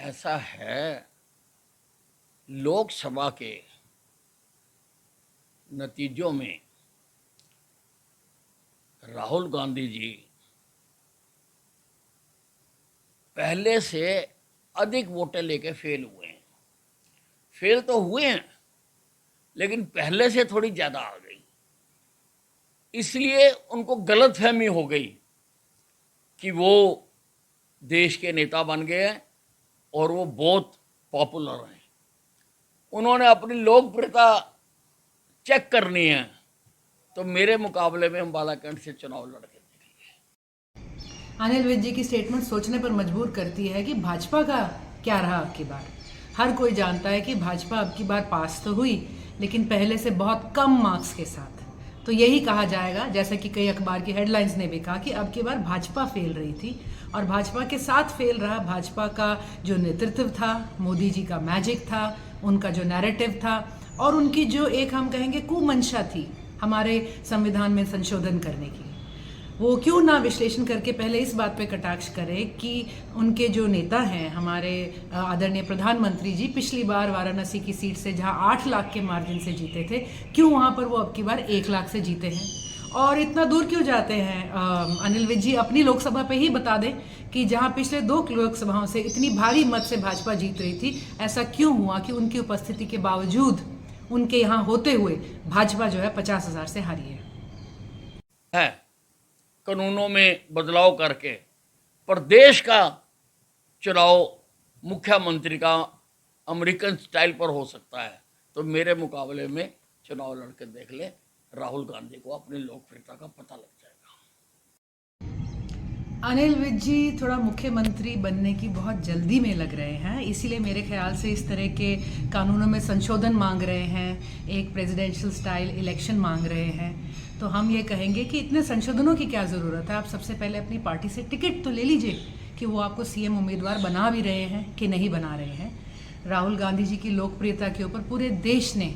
ऐसा है, लोकसभा के नतीजों में राहुल गांधी जी पहले से अधिक वोटें लेके फेल हुए हैं। फेल तो हुए हैं, लेकिन पहले से थोड़ी ज़्यादा आ गई, इसलिए उनको गलतफहमी हो गई कि वो देश के नेता बन गए हैं और वो बहुत पॉपुलर हैं। उन्होंने अपनी लोकप्रियता चेक करनी है, तो मेरे मुकाबले में हम बालाकंड से चुनाव लड़के देखेंगे। अनिल विज जी की स्टेटमेंट सोचने पर मजबूर करती है कि भाजपा का क्या रहा अब की बार। हर कोई जानता है कि भाजपा अब की बार पास तो हुई, लेकिन पहले से बहुत कम मार्क्स के साथ। तो यही कहा जाएगा, जैसा कि कई अखबार की हेडलाइंस ने भी कहा, कि अब की बार भाजपा फेल रही थी और भाजपा के साथ फेल रहा भाजपा का जो नेतृत्व था, मोदी जी का मैजिक था, उनका जो नैरेटिव था और उनकी जो एक हम कहेंगे कुमंशा थी हमारे संविधान में संशोधन करने की। वो क्यों ना विश्लेषण करके पहले इस बात पे कटाक्ष करें कि उनके जो नेता हैं, हमारे आदरणीय प्रधानमंत्री जी, पिछली बार वाराणसी की सीट से जहां 8 लाख के मार्जिन से जीते थे, क्यों वहां पर वो अब की बार 1 लाख से जीते हैं। और इतना दूर क्यों जाते हैं अनिल विज जी, अपनी लोकसभा पे ही बता दें कि जहां पिछले 2 लोकसभाओं से इतनी भारी मत से भाजपा जीत रही थी, ऐसा क्यों हुआ कि उनकी उपस्थिति के बावजूद, उनके यहाँ होते हुए, भाजपा जो है 50,000 से हारी है। कानूनों में बदलाव करके प्रदेश का चुनाव मुख्यमंत्री का अमेरिकन स्टाइल पर हो सकता है, तो मेरे मुकाबले में चुनाव लड़के देख ले, राहुल गांधी को अपनी लोकप्रियता का पता लग जाएगा। अनिल विज जी थोड़ा मुख्यमंत्री बनने की बहुत जल्दी में लग रहे हैं, इसीलिए मेरे ख्याल से इस तरह के कानूनों में संशोधन मांग रहे हैं, एक प्रेसिडेंशियल स्टाइल इलेक्शन मांग रहे हैं। तो हम ये कहेंगे कि इतने संशोधनों की क्या ज़रूरत है। आप सबसे पहले अपनी पार्टी से टिकट तो ले लीजिए कि वो आपको सीएम उम्मीदवार बना भी रहे हैं कि नहीं बना रहे हैं। राहुल गांधी जी की लोकप्रियता के ऊपर पूरे देश ने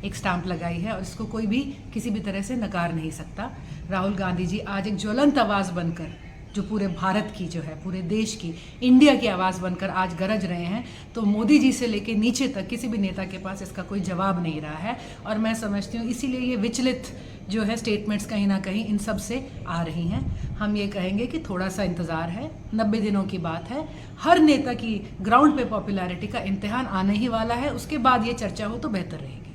एक स्टैंप लगाई है और इसको कोई भी किसी भी तरह से नकार नहीं सकता। राहुल गांधी जी आज एक ज्वलंत आवाज़ बनकर, जो पूरे भारत की, जो है पूरे देश की, इंडिया की आवाज़ बनकर आज गरज रहे हैं। तो मोदी जी से लेके नीचे तक किसी भी नेता के पास इसका कोई जवाब नहीं रहा है। और मैं समझती हूँ इसीलिए ये विचलित जो है स्टेटमेंट्स कहीं ना कहीं इन सब से आ रही हैं। हम ये कहेंगे कि थोड़ा सा इंतज़ार है, 90 दिनों की बात है। हर नेता की ग्राउंड पे पॉपुलैरिटी का इम्तिहान आने ही वाला है, उसके बाद ये चर्चा हो तो बेहतर रहेगी।